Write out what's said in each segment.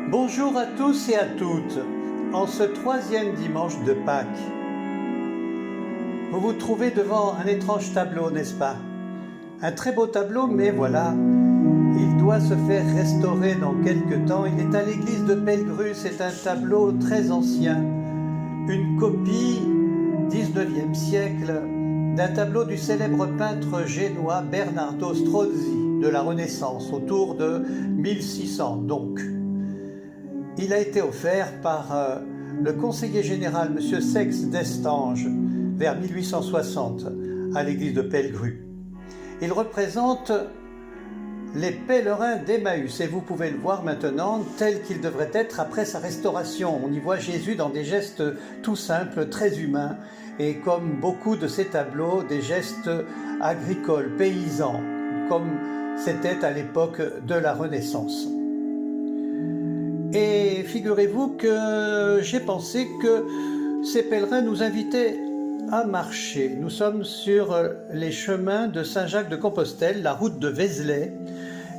Bonjour à tous et à toutes, en ce troisième dimanche de Pâques. Vous vous trouvez devant un étrange tableau, n'est-ce pas? Un très beau tableau, mais voilà, il doit se faire restaurer dans quelque temps. Il est à l'église de Pellegru, c'est un tableau très ancien, une copie 19e siècle d'un tableau du célèbre peintre génois Bernardo Strozzi de la Renaissance, autour de 1600 donc. Il a été offert par le conseiller général M. Sex d'Estanges vers 1860 à l'église de Pellegru. Il représente les pèlerins d'Emmaüs et vous pouvez le voir maintenant tel qu'il devrait être après sa restauration. On y voit Jésus dans des gestes tout simples, très humains et comme beaucoup de ces tableaux, des gestes agricoles, paysans, comme c'était à l'époque de la Renaissance. Et figurez-vous que j'ai pensé que ces pèlerins nous invitaient à marcher. Nous sommes sur les chemins de Saint-Jacques-de-Compostelle, la route de Vézelay,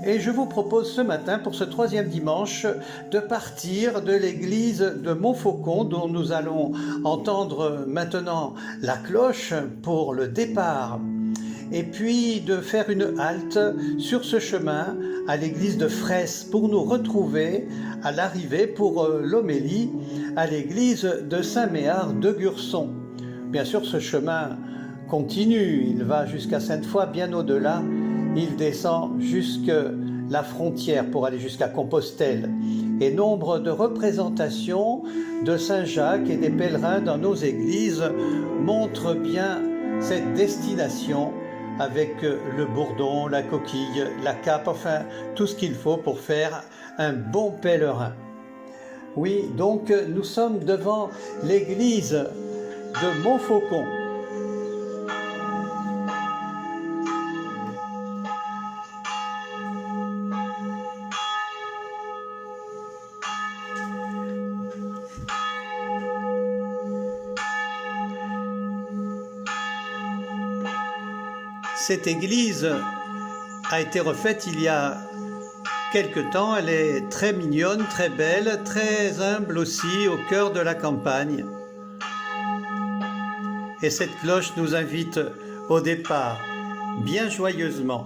et je vous propose ce matin, pour ce troisième dimanche, de partir de l'église de Montfaucon, dont nous allons entendre maintenant la cloche pour le départ, et puis de faire une halte sur ce chemin à l'église de Fraisse pour nous retrouver à l'arrivée pour l'homélie à l'église de Saint-Méard de Gurson. Bien sûr, ce chemin continue, il va jusqu'à Sainte-Foy, bien au-delà, il descend jusqu'à la frontière pour aller jusqu'à Compostelle. Et nombre de représentations de Saint-Jacques et des pèlerins dans nos églises montrent bien cette destination avec le bourdon, la coquille, la cape, enfin tout ce qu'il faut pour faire un bon pèlerin. Oui, donc nous sommes devant l'église de Montfaucon. Cette église a été refaite il y a quelque temps. Elle est très mignonne, très belle, très humble aussi, au cœur de la campagne. Et cette cloche nous invite au départ, bien joyeusement.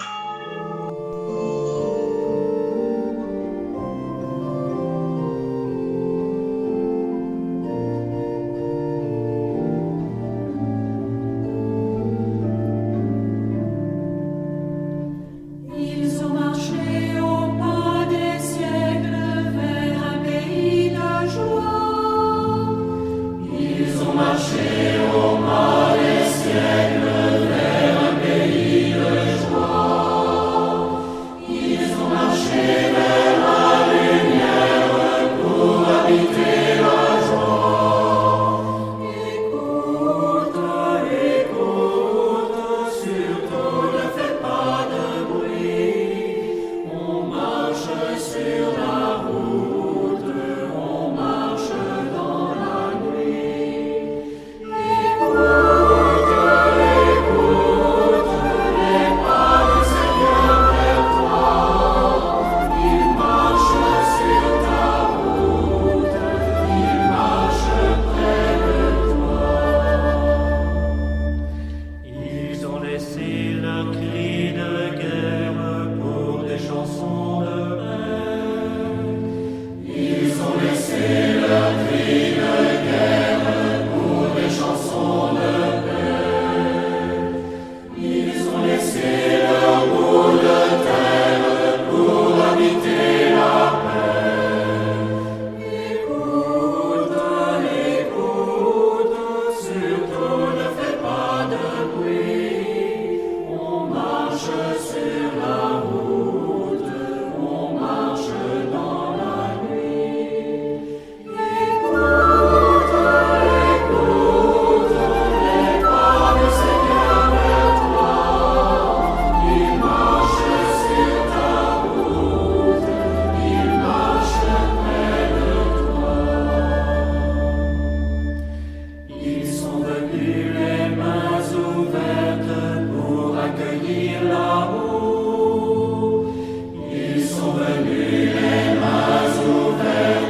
Ils sont venus les mains ouvertes.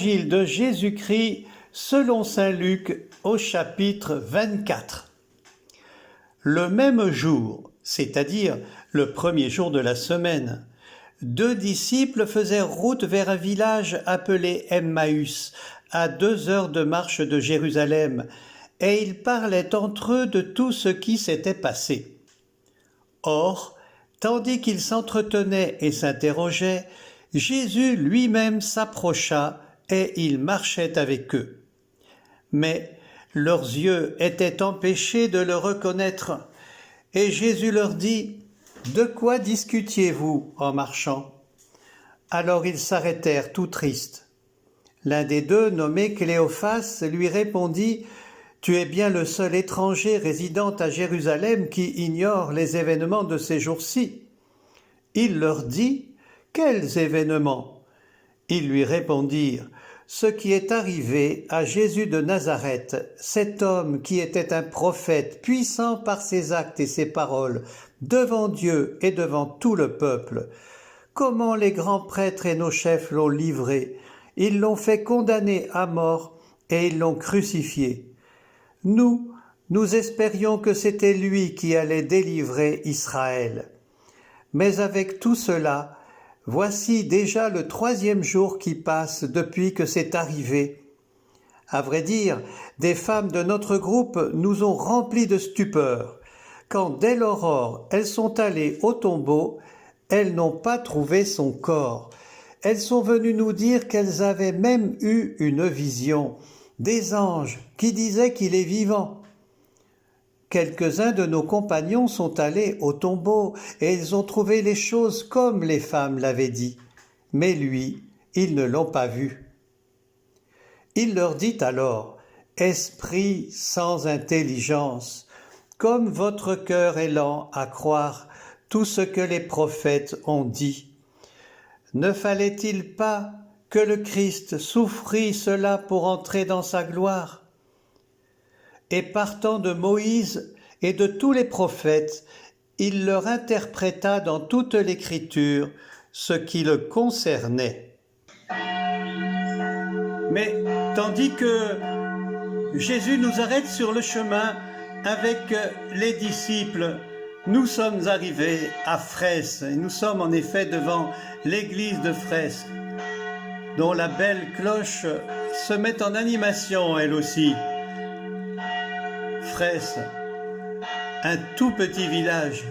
Évangile de Jésus-Christ selon saint Luc au chapitre 24. Le même jour, c'est-à-dire le premier jour de la semaine, 2 disciples faisaient route vers un village appelé Emmaüs, à 2 heures de marche de Jérusalem, et ils parlaient entre eux de tout ce qui s'était passé. Or, tandis qu'ils s'entretenaient et s'interrogeaient, Jésus lui-même s'approcha et il marchait avec eux. Mais leurs yeux étaient empêchés de le reconnaître, et Jésus leur dit « De quoi discutiez-vous en marchant ?» Alors ils s'arrêtèrent tout tristes. L'un des deux, nommé Cléophas, lui répondit « Tu es bien le seul étranger résidant à Jérusalem qui ignore les événements de ces jours-ci. » Il leur dit « Quels événements ?» Ils lui répondirent « Ce qui est arrivé à Jésus de Nazareth, cet homme qui était un prophète, puissant par ses actes et ses paroles, devant Dieu et devant tout le peuple. Comment les grands prêtres et nos chefs l'ont livré, ils l'ont fait condamner à mort et ils l'ont crucifié. Nous espérions que c'était lui qui allait délivrer Israël. Mais avec tout cela, voici déjà le 3e jour qui passe depuis que c'est arrivé. À vrai dire, des femmes de notre groupe nous ont remplis de stupeur. Quand dès l'aurore, elles sont allées au tombeau, elles n'ont pas trouvé son corps. Elles sont venues nous dire qu'elles avaient même eu une vision, des anges qui disaient qu'il est vivant. Quelques-uns de nos compagnons sont allés au tombeau et ils ont trouvé les choses comme les femmes l'avaient dit. Mais lui, ils ne l'ont pas vu. Il leur dit alors, « Esprit sans intelligence, comme votre cœur est lent à croire tout ce que les prophètes ont dit. Ne fallait-il pas que le Christ souffrit cela pour entrer dans sa gloire ? Et partant de Moïse et de tous les prophètes, il leur interpréta dans toute l'Écriture ce qui le concernait. » Mais tandis que Jésus nous arrête sur le chemin avec les disciples, nous sommes arrivés à Fraisse, et nous sommes en effet devant l'église de Fraisse, dont la belle cloche se met en animation elle aussi. Fraisse, un tout petit village,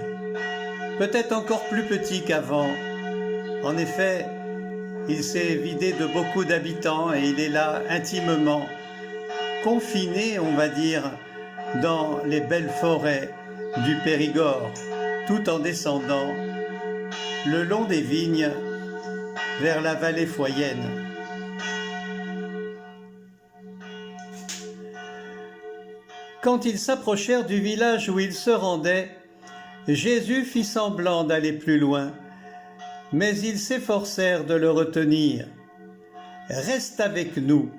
peut-être encore plus petit qu'avant. En effet, il s'est vidé de beaucoup d'habitants et il est là intimement confiné, on va dire, dans les belles forêts du Périgord, tout en descendant le long des vignes vers la vallée foyenne. Quand ils s'approchèrent du village où ils se rendaient, Jésus fit semblant d'aller plus loin, mais ils s'efforcèrent de le retenir. « Reste avec nous,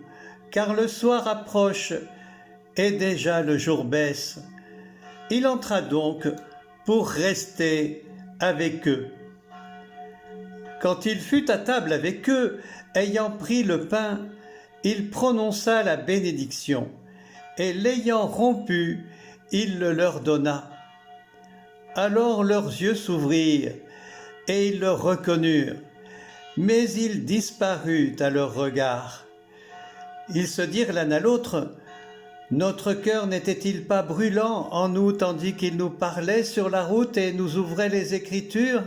car le soir approche et déjà le jour baisse. » Il entra donc pour rester avec eux. Quand il fut à table avec eux, ayant pris le pain, il prononça la bénédiction, et l'ayant rompu, il le leur donna. Alors leurs yeux s'ouvrirent, et ils le reconnurent, mais il disparut à leur regard. Ils se dirent l'un à l'autre, « Notre cœur n'était-il pas brûlant en nous tandis qu'il nous parlait sur la route et nous ouvrait les Écritures ?»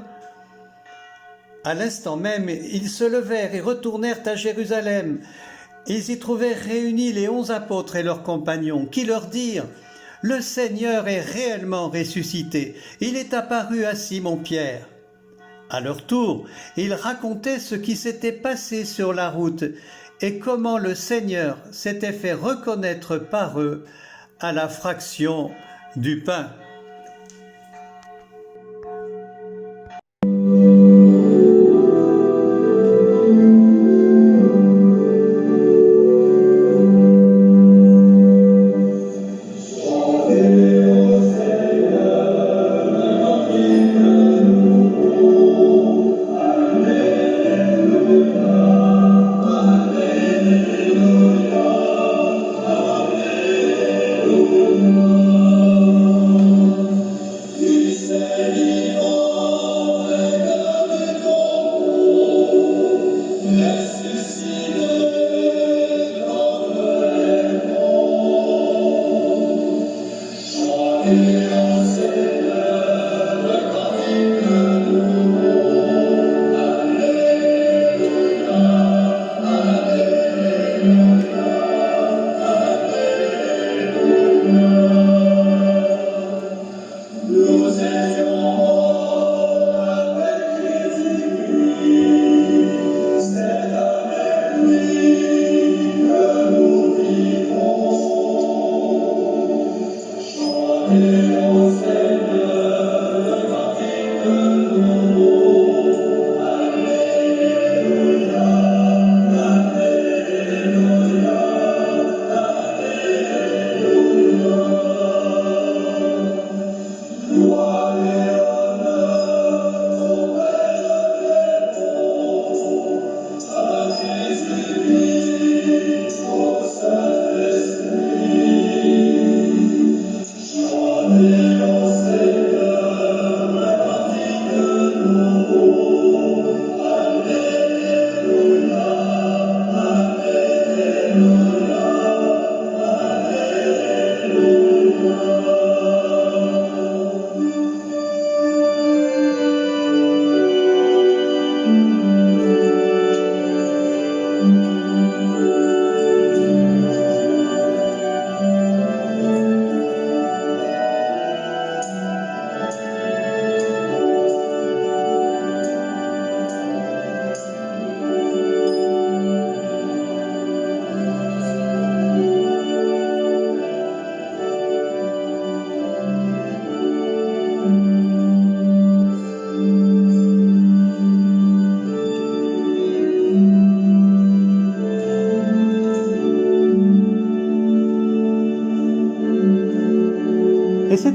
À l'instant même, ils se levèrent et retournèrent à Jérusalem. Ils y trouvèrent réunis les 11 apôtres et leurs compagnons, qui leur dirent « Le Seigneur est réellement ressuscité, il est apparu à Simon-Pierre. » À leur tour, ils racontaient ce qui s'était passé sur la route et comment le Seigneur s'était fait reconnaître par eux à la fraction du pain.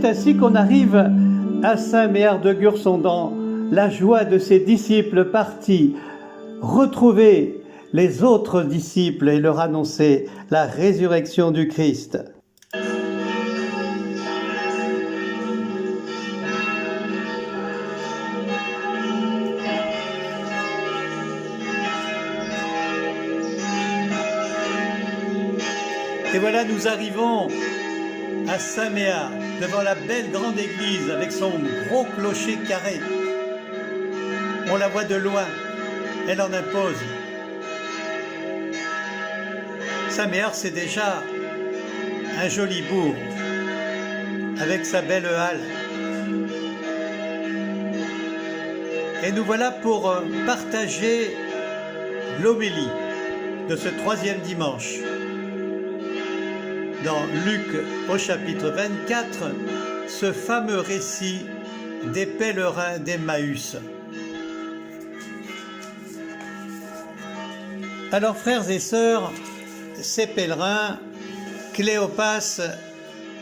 c'est ainsi qu'on arrive à Saint-Méard de Gursondan, la joie de ses disciples partis retrouver les autres disciples et leur annoncer la résurrection du Christ. Et voilà, nous arrivons à Saint-Méard, devant la belle grande église avec son gros clocher carré. On la voit de loin, elle en impose. Saint-Méard, c'est déjà un joli bourg, avec sa belle halle. Et nous voilà pour partager l'homélie de ce 3e dimanche. Dans Luc au chapitre 24, ce fameux récit des pèlerins d'Emmaüs. Alors frères et sœurs, ces pèlerins, Cléopas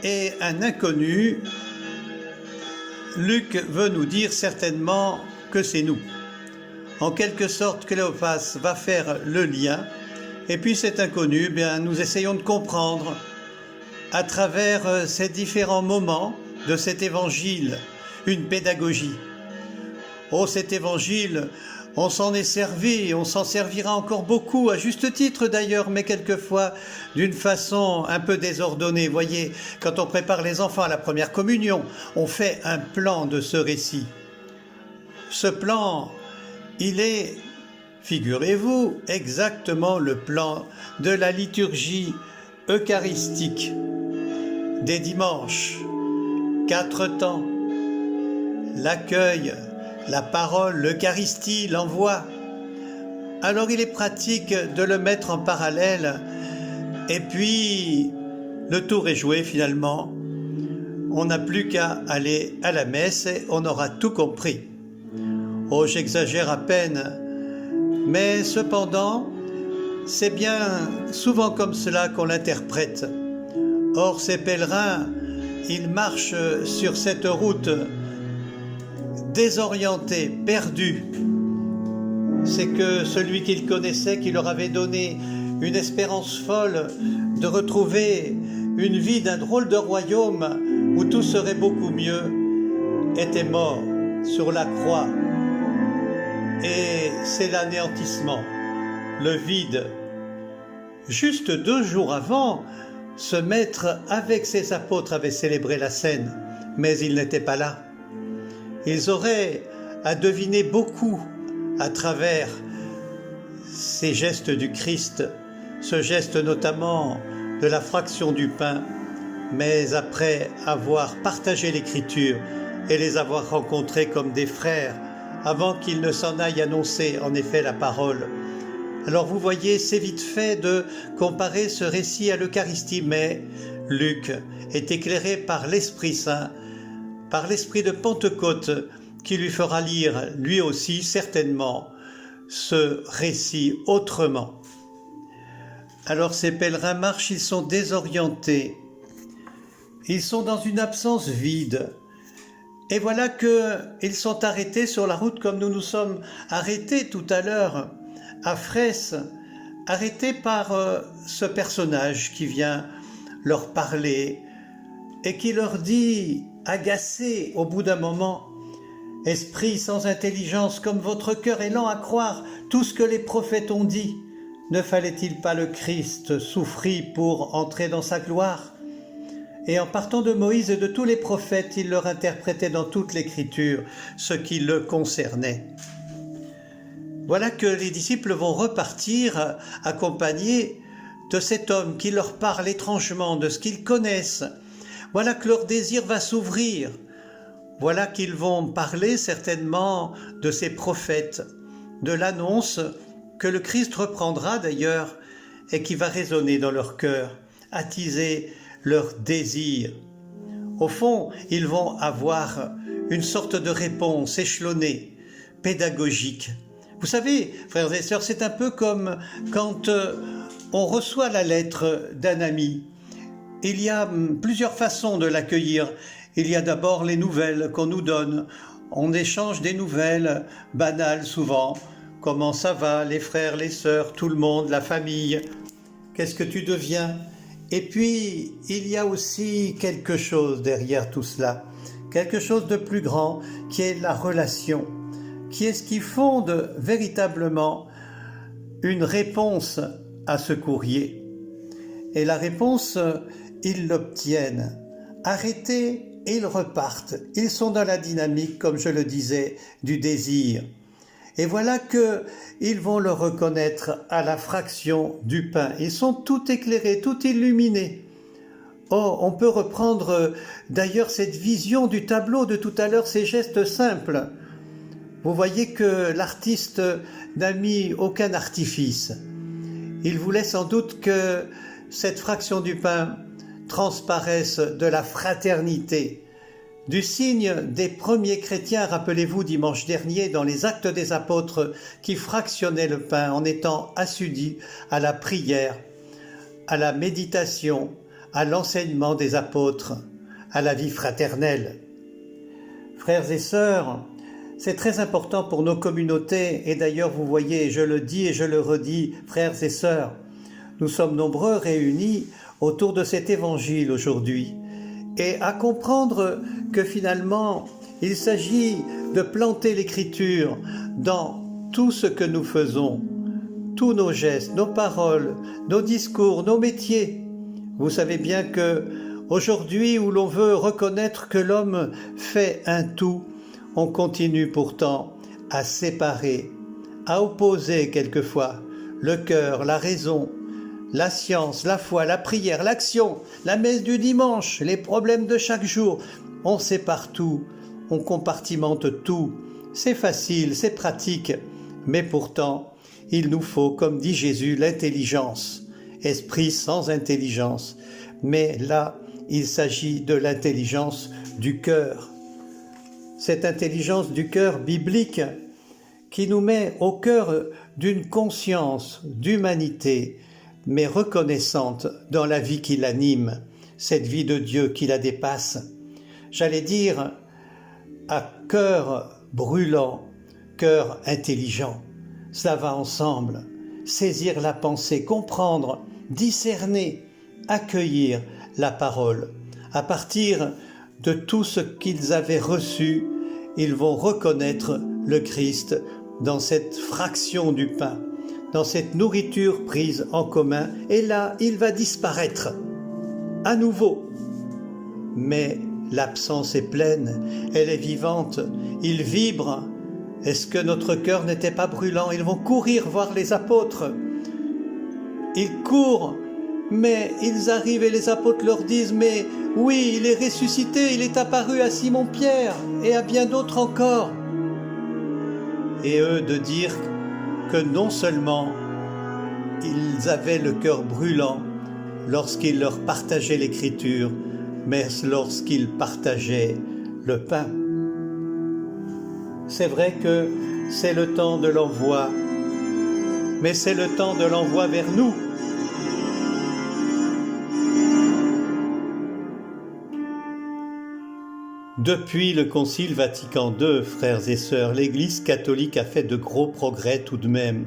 et un inconnu, Luc veut nous dire certainement que c'est nous. En quelque sorte, Cléopas va faire le lien, et puis cet inconnu, nous essayons de comprendre à travers ces différents moments de cet évangile, une pédagogie. Oh, cet évangile, on s'en est servi, on s'en servira encore beaucoup, à juste titre d'ailleurs, mais quelquefois d'une façon un peu désordonnée. Voyez, quand on prépare les enfants à la première communion, on fait un plan de ce récit. Ce plan, il est, figurez-vous, exactement le plan de la liturgie eucharistique des dimanches, 4 temps, l'accueil, la parole, l'Eucharistie, l'envoi. Alors il est pratique de le mettre en parallèle et puis le tour est joué finalement. On n'a plus qu'à aller à la messe et on aura tout compris. Oh, j'exagère à peine, mais cependant, c'est bien souvent comme cela qu'on l'interprète. Or, ces pèlerins, ils marchent sur cette route désorientés, perdus. C'est que celui qu'ils connaissaient, qui leur avait donné une espérance folle de retrouver une vie d'un drôle de royaume où tout serait beaucoup mieux, était mort sur la croix. Et c'est l'anéantissement, le vide. Juste 2 jours avant, ce maître avec ses apôtres avait célébré la scène, mais ils n'étaient pas là. Ils auraient à deviner beaucoup à travers ces gestes du Christ, ce geste notamment de la fraction du pain, mais après avoir partagé l'Écriture et les avoir rencontrés comme des frères, avant qu'ils ne s'en aillent annoncer en effet la parole. Alors vous voyez, c'est vite fait de comparer ce récit à l'Eucharistie, mais Luc est éclairé par l'Esprit Saint, par l'Esprit de Pentecôte, qui lui fera lire, lui aussi certainement, ce récit autrement. Alors ces pèlerins marchent, ils sont désorientés, ils sont dans une absence vide. Et voilà qu'ils sont arrêtés sur la route comme nous nous sommes arrêtés tout à l'heure à Fraisse, arrêtés par ce personnage qui vient leur parler et qui leur dit, agacé au bout d'un moment, « Esprit sans intelligence, comme votre cœur est lent à croire tout ce que les prophètes ont dit, ne fallait-il pas le Christ souffrir pour entrer dans sa gloire ?» Et en partant de Moïse et de tous les prophètes, il leur interprétait dans toute l'Écriture ce qui le concernait. Voilà que les disciples vont repartir accompagnés de cet homme qui leur parle étrangement de ce qu'ils connaissent. Voilà que leur désir va s'ouvrir. Voilà qu'ils vont parler certainement de ces prophètes, de l'annonce que le Christ reprendra d'ailleurs et qui va résonner dans leur cœur, attiser leur désir. Au fond, ils vont avoir une sorte de réponse échelonnée, pédagogique. Vous savez, frères et sœurs, c'est un peu comme quand on reçoit la lettre d'un ami. Il y a plusieurs façons de l'accueillir. Il y a d'abord les nouvelles qu'on nous donne. On échange des nouvelles banales souvent. Comment ça va, les frères, les sœurs, tout le monde, la famille? Qu'est-ce que tu deviens? Et puis, il y a aussi quelque chose derrière tout cela. Quelque chose de plus grand qui est la relation. Qui est ce qui fonde véritablement une réponse à ce courrier. Et la réponse, ils l'obtiennent. Arrêtés, et ils repartent. Ils sont dans la dynamique, comme je le disais, du désir. Et voilà qu'ils vont le reconnaître à la fraction du pain. Ils sont tout éclairés, tout illuminés. Oh, on peut reprendre d'ailleurs cette vision du tableau de tout à l'heure, ces gestes simples. Vous voyez que l'artiste n'a mis aucun artifice. Il voulait sans doute que cette fraction du pain transparaisse de la fraternité, du signe des premiers chrétiens, rappelez-vous dimanche dernier dans les Actes des Apôtres, qui fractionnaient le pain en étant assidus à la prière, à la méditation, à l'enseignement des apôtres, à la vie fraternelle. Frères et sœurs, c'est très important pour nos communautés, et d'ailleurs vous voyez, je le dis et je le redis, frères et sœurs, nous sommes nombreux réunis autour de cet évangile aujourd'hui, et à comprendre que finalement, il s'agit de planter l'écriture dans tout ce que nous faisons, tous nos gestes, nos paroles, nos discours, nos métiers. Vous savez bien que aujourd'hui, où l'on veut reconnaître que l'homme fait un tout, on continue pourtant à séparer, à opposer quelquefois le cœur, la raison, la science, la foi, la prière, l'action, la messe du dimanche, les problèmes de chaque jour. On sépare tout, on compartimente tout. C'est facile, c'est pratique, mais pourtant, il nous faut, comme dit Jésus, l'intelligence. Esprit sans intelligence. Mais là, il s'agit de l'intelligence du cœur. Cette intelligence du cœur biblique qui nous met au cœur d'une conscience d'humanité, mais reconnaissante dans la vie qui l'anime, cette vie de Dieu qui la dépasse. J'allais dire à cœur brûlant, cœur intelligent. Ça va ensemble. Saisir la pensée, comprendre, discerner, accueillir la parole. À partir de tout ce qu'ils avaient reçu, ils vont reconnaître le Christ dans cette fraction du pain, dans cette nourriture prise en commun, et là, il va disparaître à nouveau. Mais l'absence est pleine, elle est vivante, il vibre. Est-ce que notre cœur n'était pas brûlant? Ils vont courir voir les apôtres. Ils courent, mais ils arrivent et les apôtres leur disent « Mais oui, il est ressuscité, il est apparu à Simon-Pierre et à bien d'autres encore. » Et eux de dire que non seulement ils avaient le cœur brûlant lorsqu'ils leur partageaient l'écriture, mais lorsqu'ils partageaient le pain. C'est vrai que c'est le temps de l'envoi, mais c'est le temps de l'envoi vers nous. Depuis le Concile Vatican II, frères et sœurs, l'Église catholique a fait de gros progrès tout de même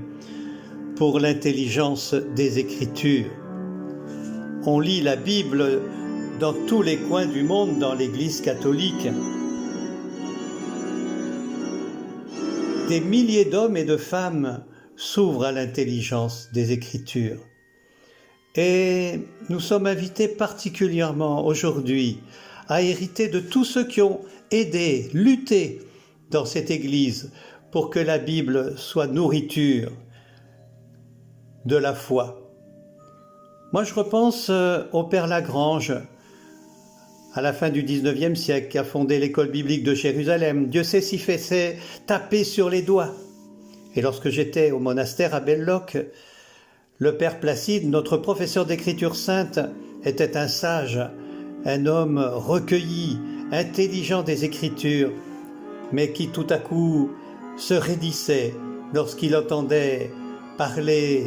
pour l'intelligence des Écritures. On lit la Bible dans tous les coins du monde dans l'Église catholique. Des milliers d'hommes et de femmes s'ouvrent à l'intelligence des Écritures. Et nous sommes invités particulièrement aujourd'hui à hériter de tous ceux qui ont aidé, lutté dans cette Église pour que la Bible soit nourriture de la foi. Moi, je repense au Père Lagrange, à la fin du XIXe siècle, qui a fondé l'école biblique de Jérusalem. Dieu sait s'y fait taper sur les doigts. Et lorsque j'étais au monastère à Belle-Locke, le Père Placide, notre professeur d'écriture sainte, était un sage, un homme recueilli, intelligent des Écritures, mais qui tout à coup se raidissait lorsqu'il entendait parler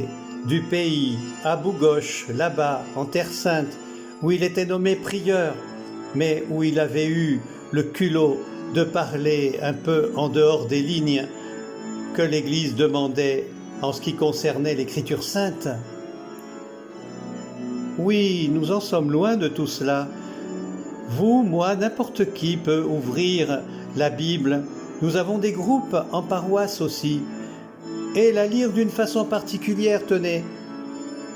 du pays, à Bougoche, là-bas, en Terre Sainte, où il était nommé prieur, mais où il avait eu le culot de parler un peu en dehors des lignes que l'Église demandait en ce qui concernait l'Écriture sainte. Oui, nous en sommes loin de tout cela. Vous, moi, n'importe qui peut ouvrir la Bible. Nous avons des groupes en paroisse aussi. Et la lire d'une façon particulière, tenez.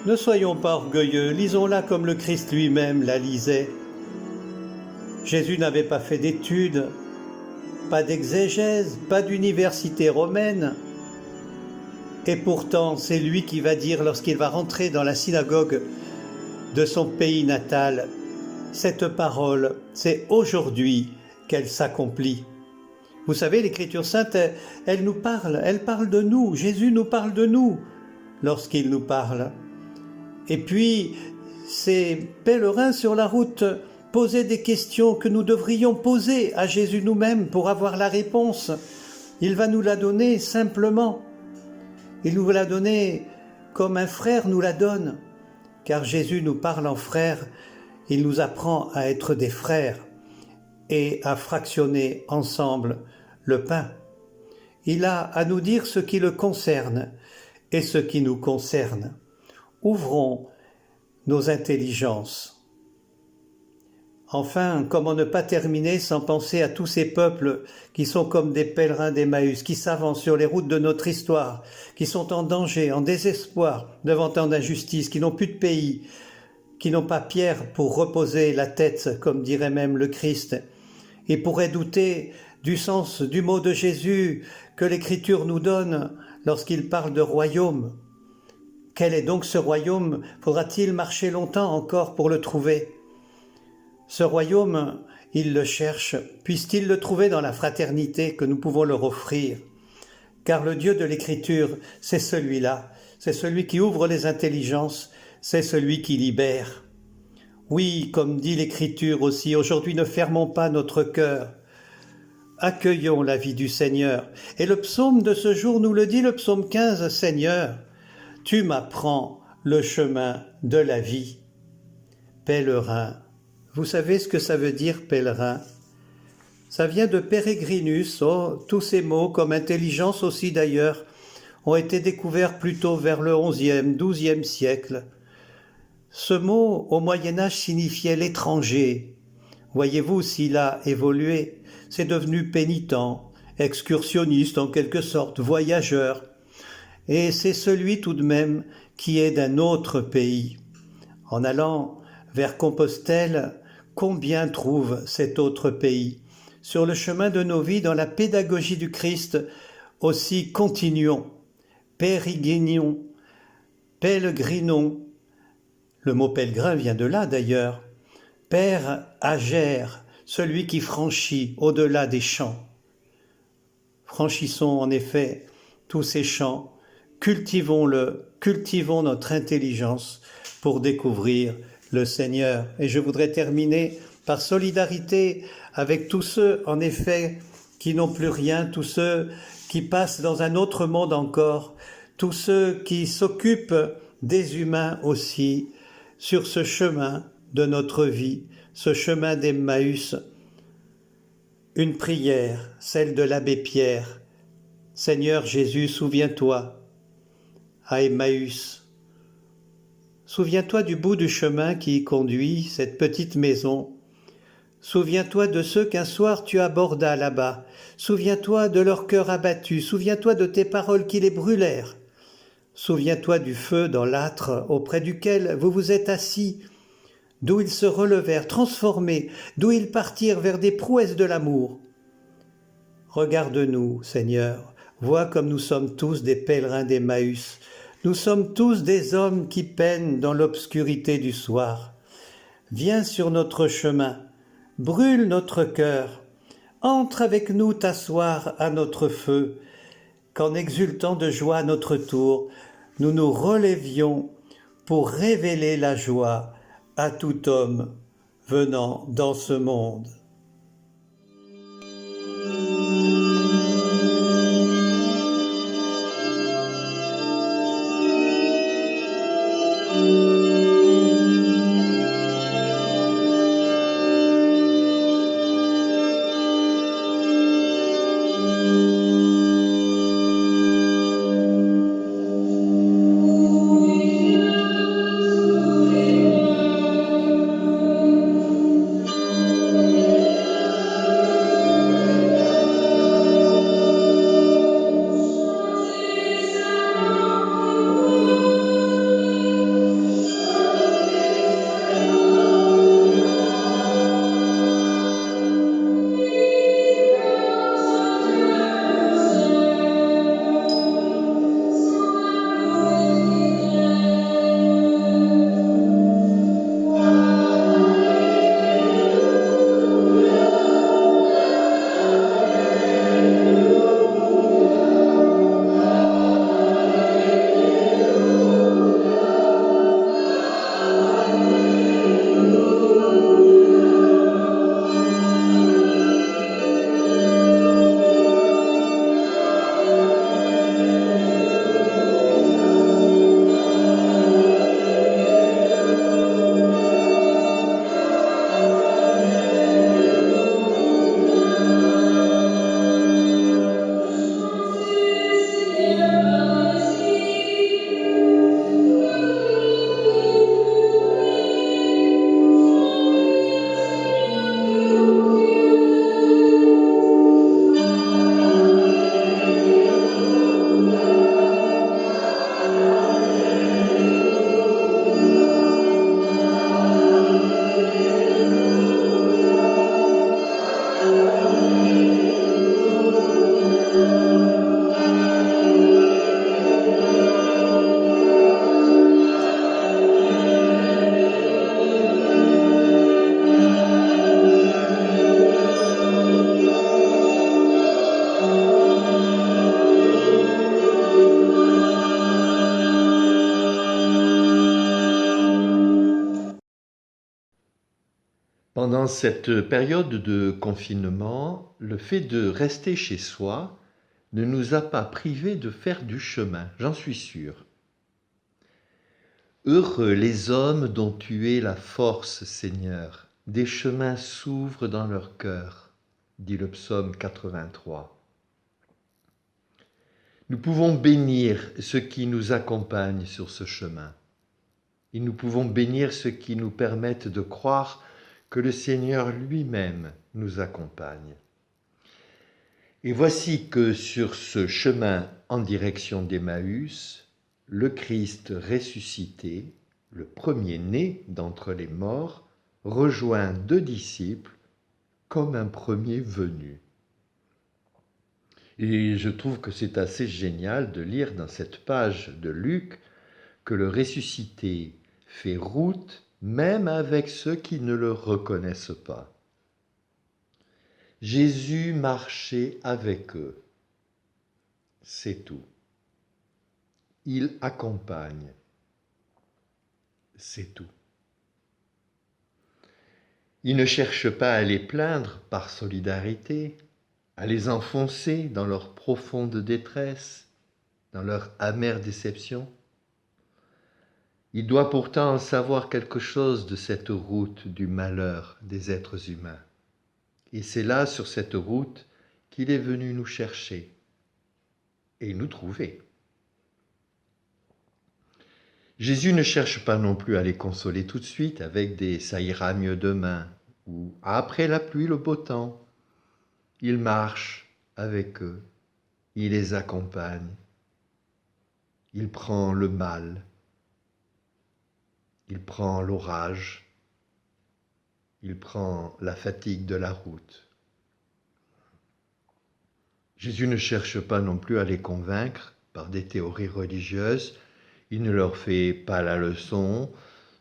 Ne soyons pas orgueilleux, lisons-la comme le Christ lui-même la lisait. Jésus n'avait pas fait d'études, pas d'exégèse, pas d'université romaine. Et pourtant, c'est lui qui va dire, lorsqu'il va rentrer dans la synagogue de son pays natal, cette parole, c'est aujourd'hui qu'elle s'accomplit. Vous savez, l'Écriture sainte, elle nous parle, elle parle de nous. Jésus nous parle de nous lorsqu'il nous parle. Et puis, ces pèlerins sur la route posaient des questions que nous devrions poser à Jésus nous-mêmes pour avoir la réponse. Il va nous la donner simplement. Il nous la donner comme un frère nous la donne. Car Jésus nous parle en frère, il nous apprend à être des frères et à fractionner ensemble le pain. Il a à nous dire ce qui le concerne et ce qui nous concerne. Ouvrons nos intelligences. Enfin, comment ne pas terminer sans penser à tous ces peuples qui sont comme des pèlerins d'Emmaüs, qui s'avancent sur les routes de notre histoire, qui sont en danger, en désespoir devant tant d'injustice, qui n'ont plus de pays, qui n'ont pas pierre pour reposer la tête, comme dirait même le Christ, et pourraient douter du sens du mot de Jésus que l'Écriture nous donne lorsqu'il parle de royaume. Quel est donc ce royaume? Faudra-t-il marcher longtemps encore pour le trouver? Ce royaume, il le cherche, puisse-t-il le trouver dans la fraternité que nous pouvons leur offrir. Car le Dieu de l'Écriture, c'est celui-là, c'est celui qui ouvre les intelligences, c'est celui qui libère. Oui, comme dit l'Écriture aussi, aujourd'hui ne fermons pas notre cœur. Accueillons la vie du Seigneur. Et le psaume de ce jour nous le dit, le psaume 15, Seigneur, tu m'apprends le chemin de la vie. Pèlerin. Vous savez ce que ça veut dire, pèlerin? Ça vient de peregrinus, tous ces mots, comme intelligence aussi d'ailleurs, ont été découverts plutôt vers le XIe, XIIe siècle. Ce mot, au Moyen-Âge, signifiait l'étranger. Voyez-vous s'il a évolué, c'est devenu pénitent, excursionniste en quelque sorte, voyageur. Et c'est celui tout de même qui est d'un autre pays. En allant vers Compostelle, combien trouve cet autre pays? Sur le chemin de nos vies, dans la pédagogie du Christ, aussi continuons, périgrinons, pèlerinons. Le mot pèlerin vient de là d'ailleurs. Père agère, celui qui franchit au-delà des champs. Franchissons en effet tous ces champs, cultivons notre intelligence pour découvrir le Seigneur. Et je voudrais terminer par solidarité avec tous ceux, en effet, qui n'ont plus rien, tous ceux qui passent dans un autre monde encore, tous ceux qui s'occupent des humains aussi, sur ce chemin de notre vie, ce chemin d'Emmaüs. Une prière, celle de l'abbé Pierre. Seigneur Jésus, souviens-toi, à Emmaüs. Souviens-toi du bout du chemin qui y conduit, cette petite maison. Souviens-toi de ceux qu'un soir tu abordas là-bas. Souviens-toi de leur cœur abattu. Souviens-toi de tes paroles qui les brûlèrent. Souviens-toi du feu dans l'âtre auprès duquel vous vous êtes assis, d'où ils se relevèrent, transformés, d'où ils partirent vers des prouesses de l'amour. Regarde-nous, Seigneur, vois comme nous sommes tous des pèlerins d'Emmaüs. Nous sommes tous des hommes qui peinent dans l'obscurité du soir. Viens sur notre chemin, brûle notre cœur, entre avec nous t'asseoir à notre feu, qu'en exultant de joie à notre tour, nous nous relèvions pour révéler la joie à tout homme venant dans ce monde. Pendant cette période de confinement, le fait de rester chez soi ne nous a pas privés de faire du chemin, j'en suis sûr. Heureux les hommes dont tu es la force, Seigneur, des chemins s'ouvrent dans leur cœur, dit le psaume 83. Nous pouvons bénir ceux qui nous accompagnent sur ce chemin. Et nous pouvons bénir ceux qui nous permettent de croire que le Seigneur lui-même nous accompagne. Et voici que sur ce chemin en direction d'Emmaüs, le Christ ressuscité, le premier-né d'entre les morts, rejoint 2 disciples comme un premier venu. Et je trouve que c'est assez génial de lire dans cette page de Luc que le ressuscité fait route même avec ceux qui ne le reconnaissent pas. Jésus marchait avec eux, c'est tout. Il accompagne, c'est tout. Il ne cherche pas à les plaindre par solidarité, à les enfoncer dans leur profonde détresse, dans leur amère déception. Il doit pourtant savoir quelque chose de cette route du malheur des êtres humains. Et c'est là, sur cette route, qu'il est venu nous chercher et nous trouver. Jésus ne cherche pas non plus à les consoler tout de suite avec des « ça ira mieux demain » ou « après la pluie, le beau temps ». Il marche avec eux, il les accompagne, il prend le mal, il prend l'orage, il prend la fatigue de la route. Jésus ne cherche pas non plus à les convaincre par des théories religieuses. Il ne leur fait pas la leçon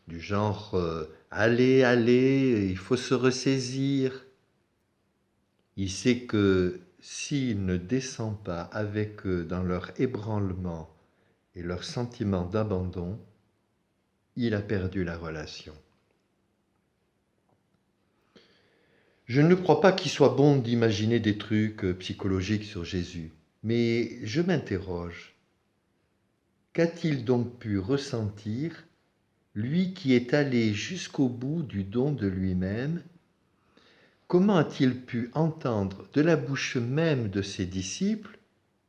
du genre « allez, allez, il faut se ressaisir ». Il sait que s'il ne descend pas avec eux dans leur ébranlement et leur sentiment d'abandon, il a perdu la relation. Je ne crois pas qu'il soit bon d'imaginer des trucs psychologiques sur Jésus, mais je m'interroge. Qu'a-t-il donc pu ressentir, lui qui est allé jusqu'au bout du don de lui-même? Comment a-t-il pu entendre de la bouche même de ses disciples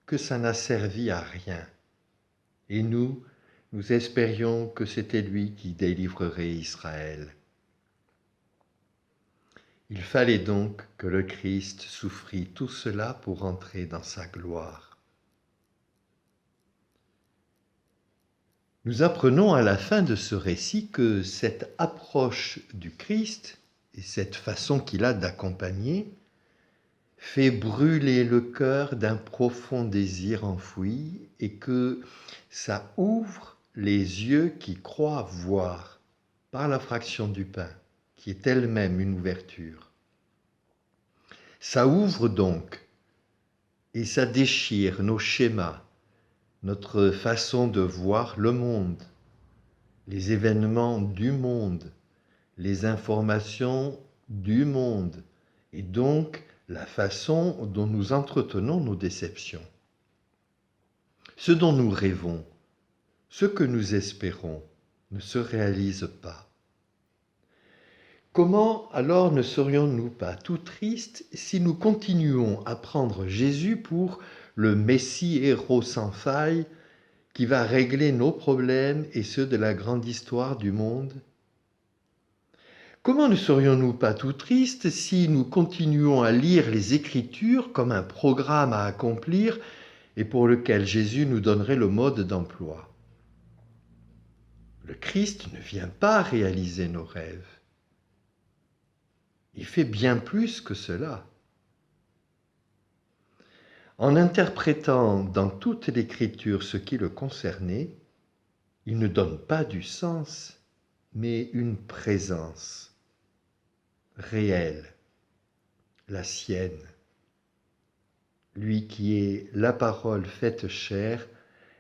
que ça n'a servi à rien? Et nous espérions que c'était lui qui délivrerait Israël. Il fallait donc que le Christ souffrit tout cela pour entrer dans sa gloire. Nous apprenons à la fin de ce récit que cette approche du Christ et cette façon qu'il a d'accompagner fait brûler le cœur d'un profond désir enfoui et que ça ouvre les yeux qui croient voir par la fraction du pain, qui est elle-même une ouverture. Ça ouvre donc et ça déchire nos schémas, notre façon de voir le monde, les événements du monde, les informations du monde, et donc la façon dont nous entretenons nos déceptions. Ce dont nous rêvons, ce que nous espérons, ne se réalise pas. Comment alors ne serions-nous pas tout tristes si nous continuons à prendre Jésus pour le Messie héros sans faille qui va régler nos problèmes et ceux de la grande histoire du monde? Comment ne serions-nous pas tout tristes si nous continuons à lire les Écritures comme un programme à accomplir et pour lequel Jésus nous donnerait le mode d'emploi? Le Christ ne vient pas réaliser nos rêves. Il fait bien plus que cela. En interprétant dans toute l'Écriture ce qui le concernait, il ne donne pas du sens, mais une présence réelle, la sienne. Lui qui est la parole faite chair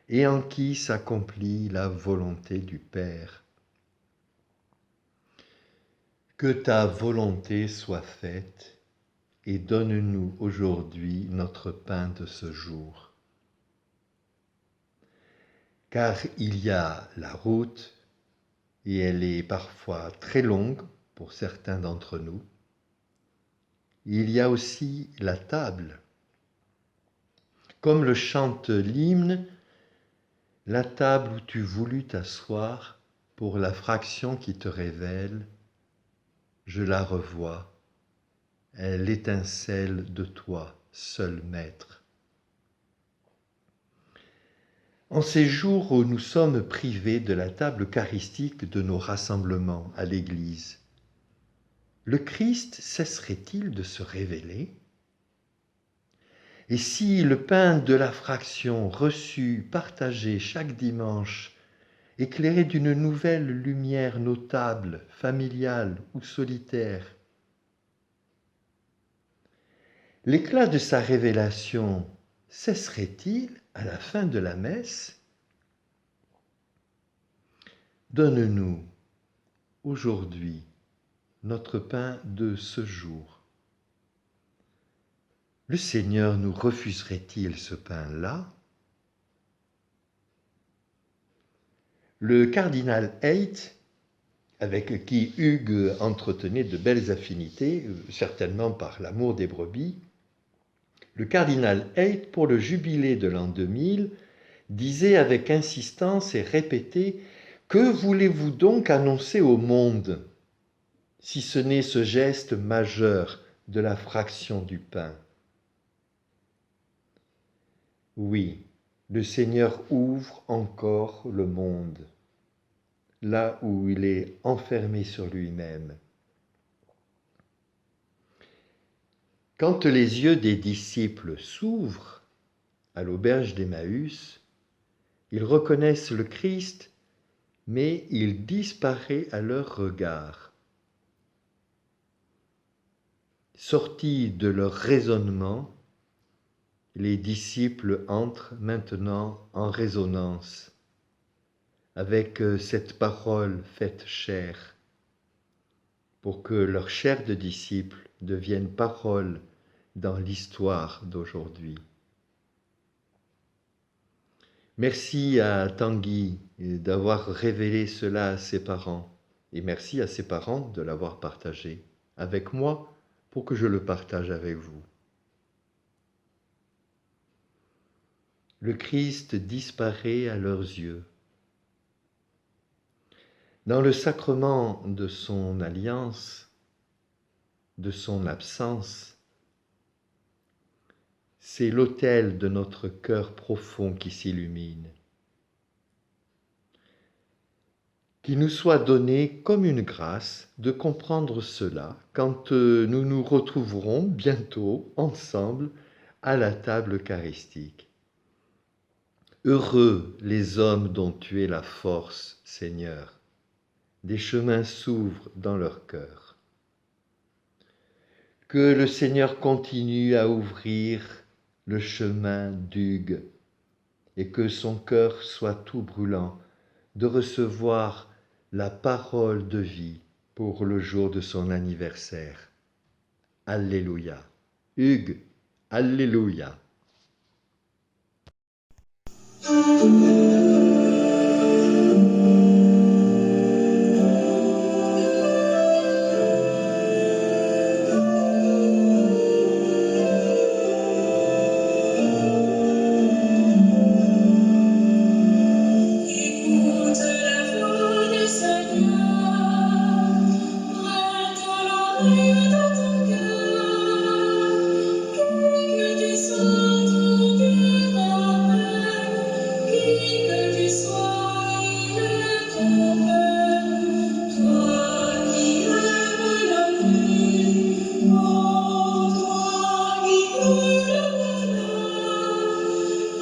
et en qui s'accomplit la volonté du Père. Que ta volonté soit faite et donne-nous aujourd'hui notre pain de ce jour. Car il y a la route et elle est parfois très longue pour certains d'entre nous. Il y a aussi la table. Comme le chante l'hymne, la table où tu voulus t'asseoir pour la fraction qui te révèle, je la revois, elle étincelle de toi, seul maître. En ces jours où nous sommes privés de la table eucharistique de nos rassemblements à l'Église, le Christ cesserait-il de se révéler ? Et si le pain de la fraction reçu, partagé chaque dimanche, éclairait d'une nouvelle lumière nos tables, familiales ou solitaires, l'éclat de sa révélation cesserait-il à la fin de la messe ? Donne-nous aujourd'hui notre pain de ce jour. Le Seigneur nous refuserait-il ce pain-là ? Le cardinal Heyt, avec qui Hugues entretenait de belles affinités, certainement par l'amour des brebis, le cardinal Heyt, pour le jubilé de l'an 2000, disait avec insistance et répétait « Que voulez-vous donc annoncer au monde, si ce n'est ce geste majeur de la fraction du pain ?» Oui, le Seigneur ouvre encore le monde, là où il est enfermé sur lui-même. Quand les yeux des disciples s'ouvrent à l'auberge d'Emmaüs, ils reconnaissent le Christ, mais il disparaît à leur regard. Sortis de leur raisonnement, les disciples entrent maintenant en résonance avec cette parole faite chair, pour que leur chair de disciples devienne parole dans l'histoire d'aujourd'hui. Merci à Tanguy d'avoir révélé cela à ses parents, et merci à ses parents de l'avoir partagé avec moi pour que je le partage avec vous. Le Christ disparaît à leurs yeux. Dans le sacrement de son alliance, de son absence, c'est l'autel de notre cœur profond qui s'illumine. Qu'il nous soit donné comme une grâce de comprendre cela quand nous nous retrouverons bientôt ensemble à la table eucharistique. Heureux les hommes dont tu es la force, Seigneur. Des chemins s'ouvrent dans leur cœur. Que le Seigneur continue à ouvrir le chemin d'Hugues et que son cœur soit tout brûlant de recevoir la parole de vie pour le jour de son anniversaire. Alléluia. Hugues, Alléluia.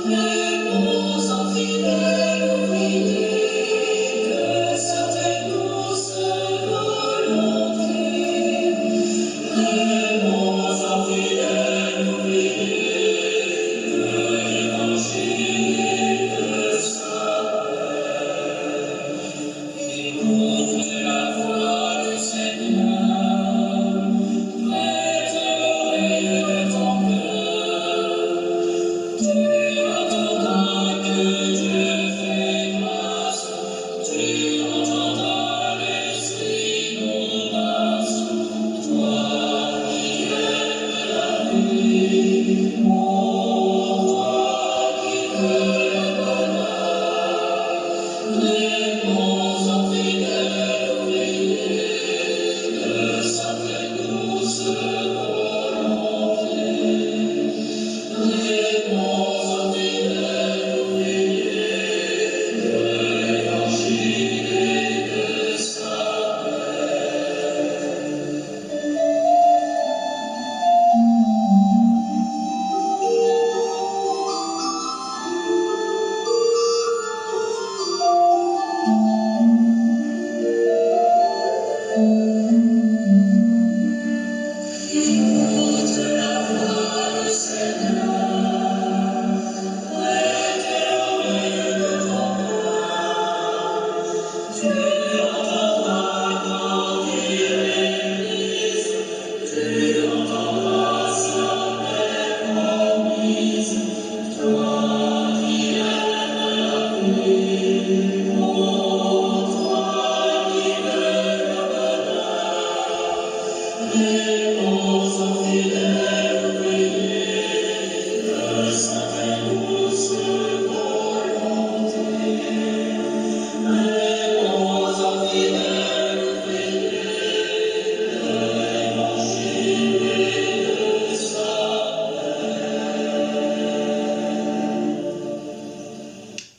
Les mots sont fidèles.